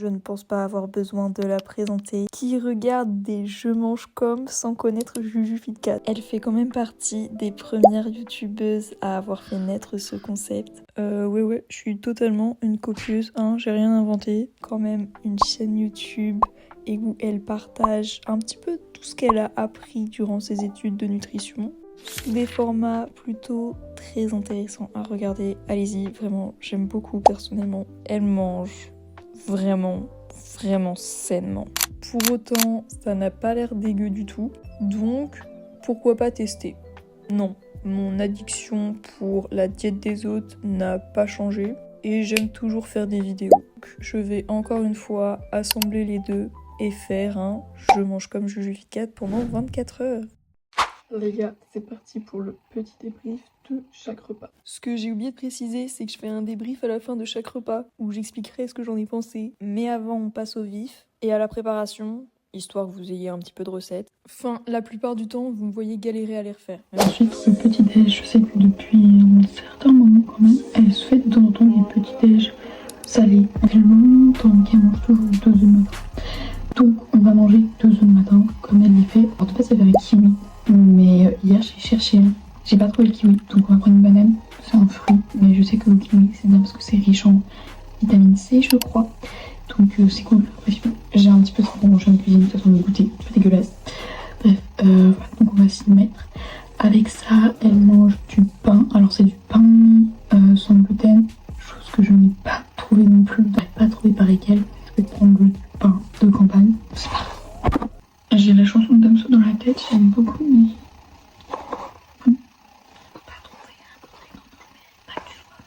Je ne pense pas avoir besoin de la présenter. Qui regarde des Je mange comme sans connaître Juju Fitcat. Elle fait quand même partie des premières youtubeuses à avoir fait naître ce concept. Ouais, je suis totalement une copieuse, hein, j'ai rien inventé. Quand même une chaîne YouTube et où elle partage un petit peu tout ce qu'elle a appris durant ses études de nutrition. Des formats plutôt très intéressants à regarder. Allez-y, vraiment, j'aime beaucoup personnellement. Elle mange vraiment sainement. Pour autant, ça n'a pas l'air dégueu du tout. Donc, pourquoi pas tester? Non, mon addiction pour la diète des autres n'a pas changé. Et j'aime toujours faire des vidéos. Donc, je vais encore une fois assembler les deux et faire un Je mange comme Juju Fitcat pendant 24 heures. Les gars, c'est parti pour le petit débrief de chaque repas. Ce que j'ai oublié de préciser, c'est que je fais un débrief à la fin de chaque repas où j'expliquerai ce que j'en ai pensé. Mais avant, on passe au vif et à la préparation, histoire que vous ayez un petit peu de recettes. Enfin, la plupart du temps, vous me voyez galérer à les refaire. Ensuite, le petit-déj, je sais que depuis un certain moment quand même, elle se fait de temps en temps des petits-déj salés. Ça fait longtemps qu'elle mange toujours 2 œufs le matin. Donc, on va manger 2 œufs le matin, comme elle les fait. En tout cas, ça fait avec kiwi. Mais hier, j'ai cherché, j'ai pas trouvé le kiwi. Donc, on va prendre une banane. C'est un fruit, mais je sais que le kiwi, c'est bien parce que c'est riche en vitamine C, je crois. Donc, c'est cool. J'ai un petit peu trop mangé en cuisine, de toute façon, le goûter, c'est dégueulasse. Bref, voilà, donc on va s'y mettre. Avec ça, elle mange du pain. Alors, c'est du pain sans gluten, chose que je n'ai pas trouvé non plus. Je n'ai pas trouvé pareil qu'elle. Je vais prendre du pain de campagne. C'est parti. J'ai la chanson de Damso dans la tête, j'aime beaucoup, mais pas trouver un truc non plus, mais pas du choix.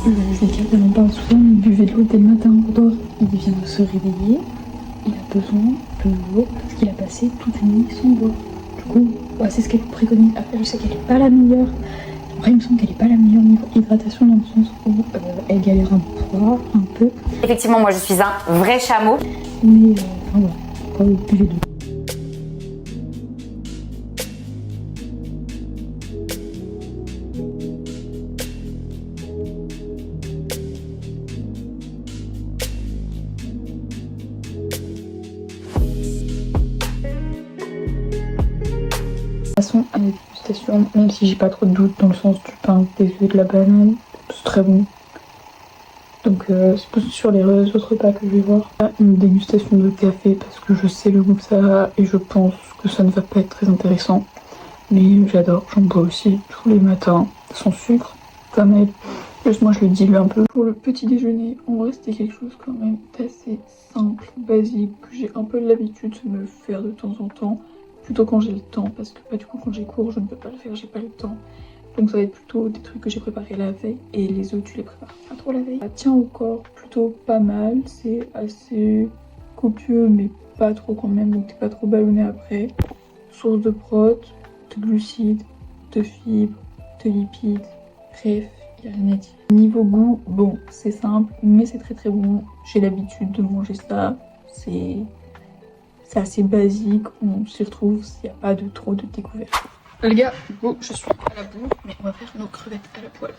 Le Zécat, on en parle souvent, il buvait de l'eau dès le matin. Or, il vient de se réveiller, il a besoin de l'eau parce qu'il a passé toute une nuit sans boire. Du coup, c'est ce qu'elle préconise. Après, je sais qu'elle n'est pas la meilleure. Après, il me semble qu'elle n'est pas la meilleure niveau hydratation dans le sens où elle galère un peu. Effectivement, moi je suis un vrai chameau. Mais voilà, quand vous buvez de l'eau. De toute façon, à la dégustation, même si j'ai pas trop de doute dans le sens du pain, des œufs et de la banane, c'est très bon. Donc c'est plus sur les autres repas que je vais voir. Une dégustation de café parce que je sais le goût que ça a et je pense que ça ne va pas être très intéressant. Mais j'adore, j'en bois aussi tous les matins, sans sucre, comme elle. Juste moi je le dilue un peu. Pour le petit déjeuner, en vrai c'était quelque chose quand même d'assez simple, basique, que j'ai un peu l'habitude de me faire de temps en temps. Plutôt quand j'ai le temps, parce que du coup quand j'ai cours je ne peux pas le faire, j'ai pas le temps. Donc ça va être plutôt des trucs que j'ai préparés la veille. Et les œufs tu les prépares pas trop la veille. Ça tient au corps plutôt pas mal, c'est assez copieux mais pas trop quand même, donc t'es pas trop ballonné après. Source de prot, de glucides, de fibres, de lipides, bref, y a rien à dire. Niveau goût, bon c'est simple mais c'est très bon. J'ai l'habitude de manger ça, c'est assez basique, on s'y retrouve, il n'y a pas de trop de découvertes. Les gars, bon, je suis à la bourre, mais on va faire nos crevettes à la poêle.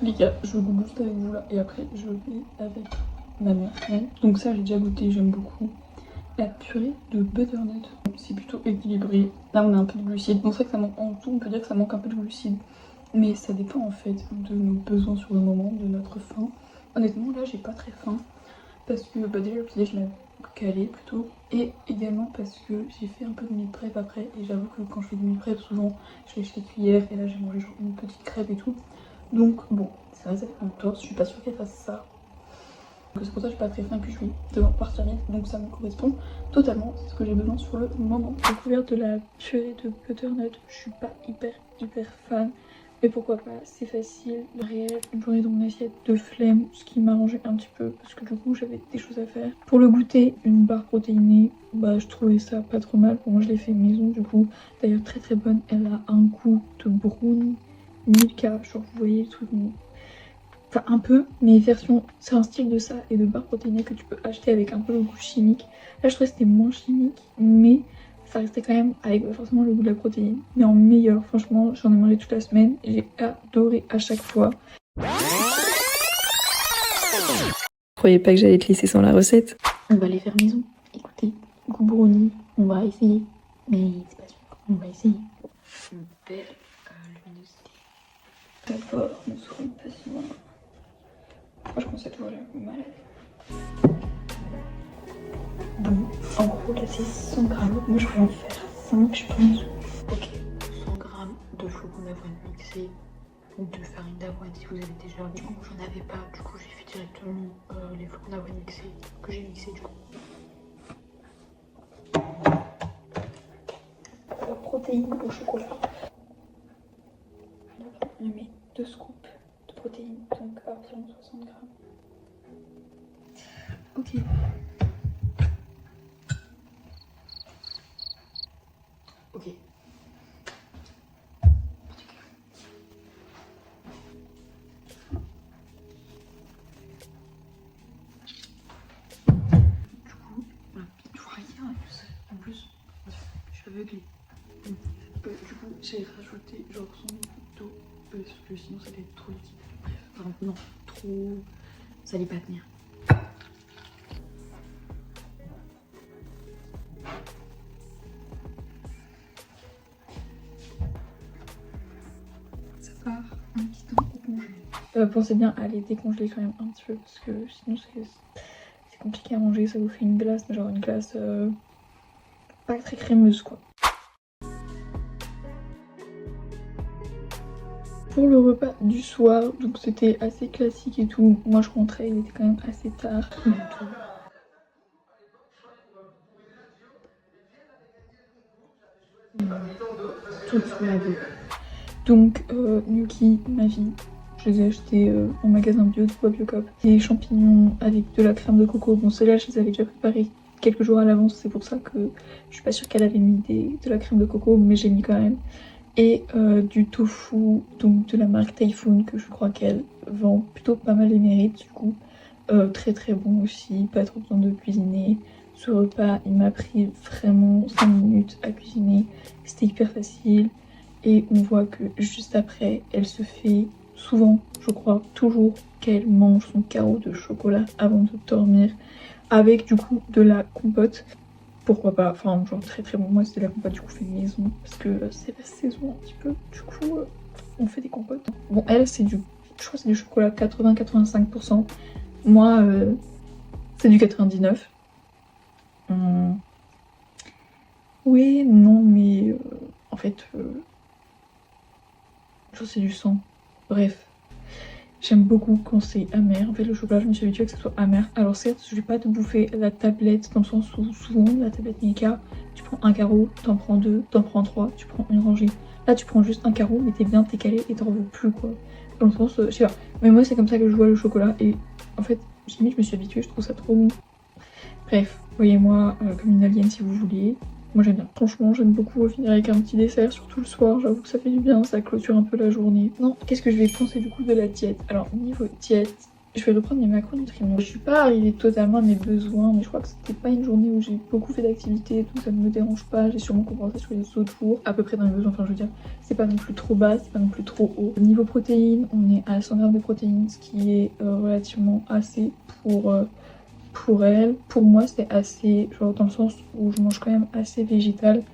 Les gars, je goûte juste avec vous là, et après je vais avec ma mère. Donc ça j'ai déjà goûté, j'aime beaucoup. La purée de butternut, c'est plutôt équilibré. Là on a un peu de glucides. Bon c'est vrai que ça manque en tout, on peut dire que ça manque un peu de glucides. Mais ça dépend en fait de nos besoins sur le moment, de notre faim. Honnêtement là j'ai pas très faim. Parce que déjà le petit-déj je l'ai calé plutôt. Et également parce que j'ai fait un peu de meal prep après. Et j'avoue que quand je fais du meal prep souvent je lèche les cuillères. Et là j'ai mangé genre une petite crêpe et tout. Donc bon, ça reste un torse, je suis pas sûre qu'elle fasse ça. C'est pour ça que j'ai pas très faim et puis je vais devoir partir vite, donc ça me correspond totalement, c'est ce que j'ai besoin sur le moment. Découverte de la purée de butternut, je suis pas hyper fan, Mais pourquoi pas, c'est facile, réel, une journée dans mon assiette de flemme, ce qui m'a arrangé un petit peu parce que du coup j'avais des choses à faire. Pour le goûter, une barre protéinée, bah je trouvais ça pas trop mal. Pour moi je l'ai fait maison du coup, d'ailleurs très très bonne. Elle a un goût de brownie Milka, genre vous voyez le truc, enfin un peu, mais version, c'est un style de ça et de barre protéinée que tu peux acheter avec un peu le goût chimique. Là je trouvais que c'était moins chimique, mais ça restait quand même avec forcément le goût de la protéine, mais en meilleur. Franchement, j'en ai mangé toute la semaine et j'ai adoré à chaque fois. Croyez pas que j'allais te laisser sans la recette. On va les faire maison. Écoutez, goût brownie, on va essayer. Mais c'est pas sûr, on va essayer. Une belle luminosité. D'abord, nous serons patiemment. Moi je commence à toujours l'air malade. Bon, en gros là c'est 100 grammes, moi je vais en faire 5 je pense. Ok, 100 grammes de flocons d'avoine mixés ou de farine d'avoine si vous avez déjà. Du coup j'en avais pas, du coup j'ai fait directement les flocons d'avoine mixés que j'ai mixés du coup. La protéine au chocolat. Alors on met 2 scoops de protéines, donc à environ 60 grammes. Ok. Ok. Du coup, voilà, je vois rien. En plus, je suis aveuglée. Du coup, j'ai rajouté genre 100 ml d'eau parce que sinon ça allait être trop liquide. Bref, enfin non, trop. Ça allait pas tenir. Ça part un petit temps au congé. Pensez bien à les décongeler quand même un petit peu parce que sinon c'est compliqué à manger. Ça vous fait une glace, mais genre une glace pas très crémeuse quoi. Pour le repas du soir, donc c'était assez classique et tout. Moi je rentrais, il était quand même assez tard. Tout sous la boue. Donc Gnocchi, ma vie, je les ai achetés en magasin bio de Bois Biocop. Des champignons avec de la crème de coco. Bon ceux-là je les avais déjà préparés quelques jours à l'avance, c'est pour ça que je suis pas sûre qu'elle avait mis de la crème de coco, mais j'ai mis quand même. Et du tofu, donc de la marque Typhoon, que je crois qu'elle vend plutôt pas mal les mérites du coup. Très très bon aussi, pas trop besoin de cuisiner. Ce repas il m'a pris vraiment 5 minutes à cuisiner, c'était hyper facile. Et on voit que juste après, elle se fait souvent, je crois, toujours qu'elle mange son carreau de chocolat avant de dormir. Avec du coup de la compote. Pourquoi pas, enfin genre très très bon. Moi c'était la compote du coup fait maison parce que c'est la saison un petit peu. Du coup on fait des compotes. Bon elle c'est du, je crois que c'est du chocolat 80-85%. Moi c'est du 99. Oui, non mais en fait je crois que c'est du 100. Bref. J'aime beaucoup quand c'est amer. En fait, le chocolat, je me suis habituée à que ce soit amer. Alors certes, je vais pas te bouffer la tablette dans le sens où souvent, la tablette Milka, tu prends un carreau, t'en prends 2, t'en prends 3, tu prends une rangée. Là, tu prends juste un carreau, mais t'es bien, t'es calé et t'en veux plus, quoi. Dans le sens, je sais pas. Mais moi, c'est comme ça que je vois le chocolat. Et en fait, je me suis habituée, je trouve ça trop bon. Bref, voyez-moi comme une alien si vous voulez. Moi j'aime bien, franchement j'aime beaucoup finir avec un petit dessert, surtout le soir, j'avoue que ça fait du bien, ça clôture un peu la journée. Non, qu'est-ce que je vais penser du coup de la diète? Alors niveau diète, je vais reprendre mes macronutriments. Je suis pas arrivée totalement à mes besoins, mais je crois que c'était pas une journée où j'ai beaucoup fait d'activité, donc ça ne me dérange pas, j'ai sûrement compensé sur les autres jours, à peu près dans mes besoins, enfin je veux dire, c'est pas non plus trop bas, c'est pas non plus trop haut. Niveau protéines, on est à 100 grammes de protéines, ce qui est relativement assez pour elle. Pour moi c'est assez, genre dans le sens où je mange quand même assez végétal,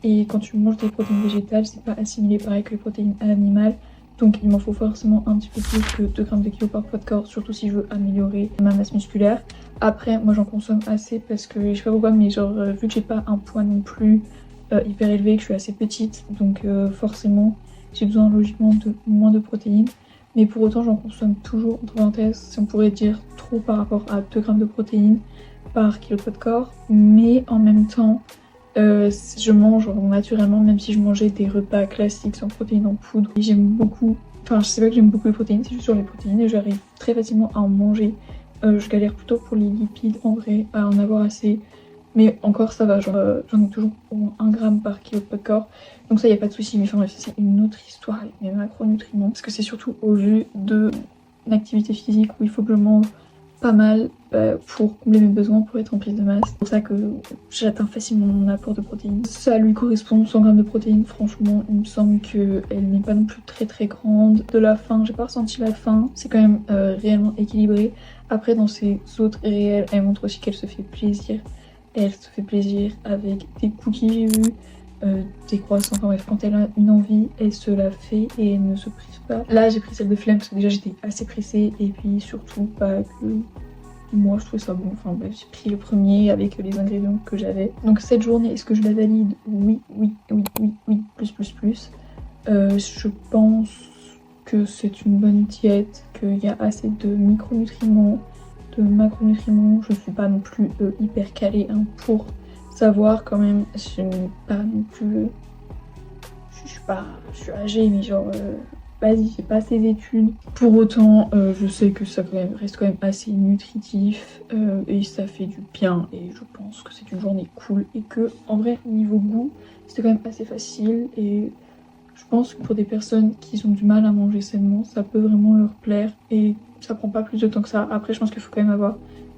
et quand tu manges des protéines végétales c'est pas assimilé pareil que les protéines animales, donc il m'en faut forcément un petit peu plus que 2 grammes de kilo par poids de corps, surtout si je veux améliorer ma masse musculaire. Après moi j'en consomme assez parce que je sais pas pourquoi, mais genre vu que j'ai pas un poids non plus hyper élevé, que je suis assez petite, donc forcément j'ai besoin logiquement de moins de protéines. Mais pour autant, j'en consomme toujours, entre parenthèses, si on pourrait dire trop par rapport à 2 grammes de protéines par kilo de poids de corps. Mais en même temps, Je mange naturellement, même si je mangeais des repas classiques sans protéines en poudre. Et j'aime beaucoup, enfin je sais pas que j'aime beaucoup les protéines, c'est juste sur les protéines et j'arrive très facilement à en manger. Je galère plutôt pour les lipides en vrai, à en avoir assez. Mais encore ça va, j'en ai toujours au moins 1 gramme par kilo de poids de corps. Donc ça y a pas de souci, mais enfin bref, c'est une autre histoire avec mes macronutriments. Parce que c'est surtout au vu de l'activité physique où il faut que je mange pas mal pour combler mes besoins, pour être en prise de masse. C'est pour ça que j'atteins facilement mon apport de protéines. Ça lui correspond, 100 grammes de protéines, franchement il me semble qu'elle n'est pas non plus très grande. De la faim, j'ai pas ressenti la faim, c'est quand même réellement équilibré. Après dans ses autres réels, elle montre aussi qu'elle se fait plaisir. Elle se fait plaisir avec des cookies, j'ai vu, des croissants, enfin bref, quand elle a une envie, elle se la fait et elle ne se prive pas. Là j'ai pris celle de flemme parce que déjà j'étais assez pressée et puis surtout pas que moi je trouvais ça bon. Enfin bref, j'ai pris le premier avec les ingrédients que j'avais. Donc cette journée, est-ce que je la valide? Oui, plus. Je pense que c'est une bonne diète, qu'il y a assez de micronutriments, de macronutriments. Je suis pas non plus hyper calée hein, pour savoir quand même. Je n'ai pas non plus. Je suis âgée, mais genre. Vas-y, j'ai pas ces études. Pour autant, je sais que ça reste quand même assez nutritif et ça fait du bien. Et je pense que c'est une journée cool et que, en vrai, niveau goût, c'était quand même assez facile. Et je pense que pour des personnes qui ont du mal à manger sainement, ça peut vraiment leur plaire et ça prend pas plus de temps que ça. Après, je pense qu'il faut quand même avoir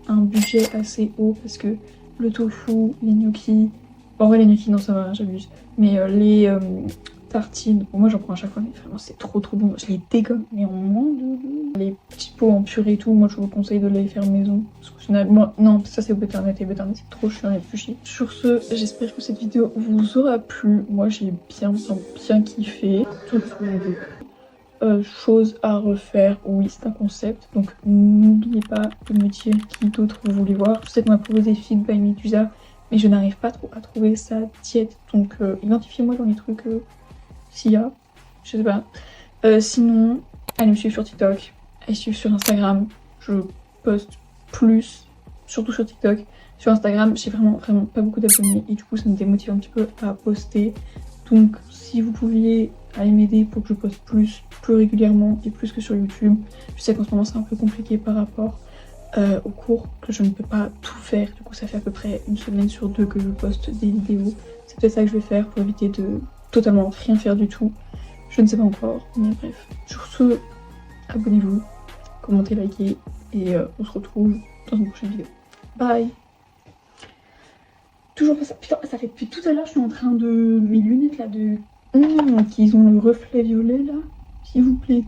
un budget assez haut parce que le tofu, les gnocchis, bon, en vrai les gnocchis non ça va, j'abuse, mais les tartines, bon, moi j'en prends à chaque fois mais vraiment c'est trop bon, je les dégomme mais en moins de... Les petits pots en purée et tout, moi je vous conseille de les faire maison parce que finalement, non ça c'est au Betternet et Betternet c'est trop chiant et plus chier. Sur ce, j'espère que cette vidéo vous aura plu, moi j'ai bien kiffé. Chose à refaire, oui c'est un concept, donc n'oubliez pas de me dire qui d'autre vous voulez voir. Je sais qu'on m'a proposé Fit by Medusa, mais je n'arrive pas trop à trouver sa diète, donc identifiez-moi dans les trucs s'il y a, je sais pas. Sinon, allez me suivre sur TikTok, allez me suivre sur Instagram, je poste plus, surtout sur TikTok. Sur Instagram, j'ai vraiment pas beaucoup d'abonnés et du coup ça me démotive un petit peu à poster. Donc si vous pouviez aller m'aider pour que je poste plus régulièrement et plus que sur YouTube. Je sais qu'en ce moment c'est un peu compliqué par rapport aux cours, que je ne peux pas tout faire. Du coup ça fait à peu près 1 semaine sur 2 que je poste des vidéos. C'est peut-être ça que je vais faire pour éviter de totalement rien faire du tout. Je ne sais pas encore, mais bref. Sur ce, abonnez-vous, commentez, likez et on se retrouve dans une prochaine vidéo. Bye. Toujours pas ça. Putain, ça fait depuis tout à l'heure, je suis en train de... Mes lunettes là de... qui ont le reflet violet là, s'il vous plaît.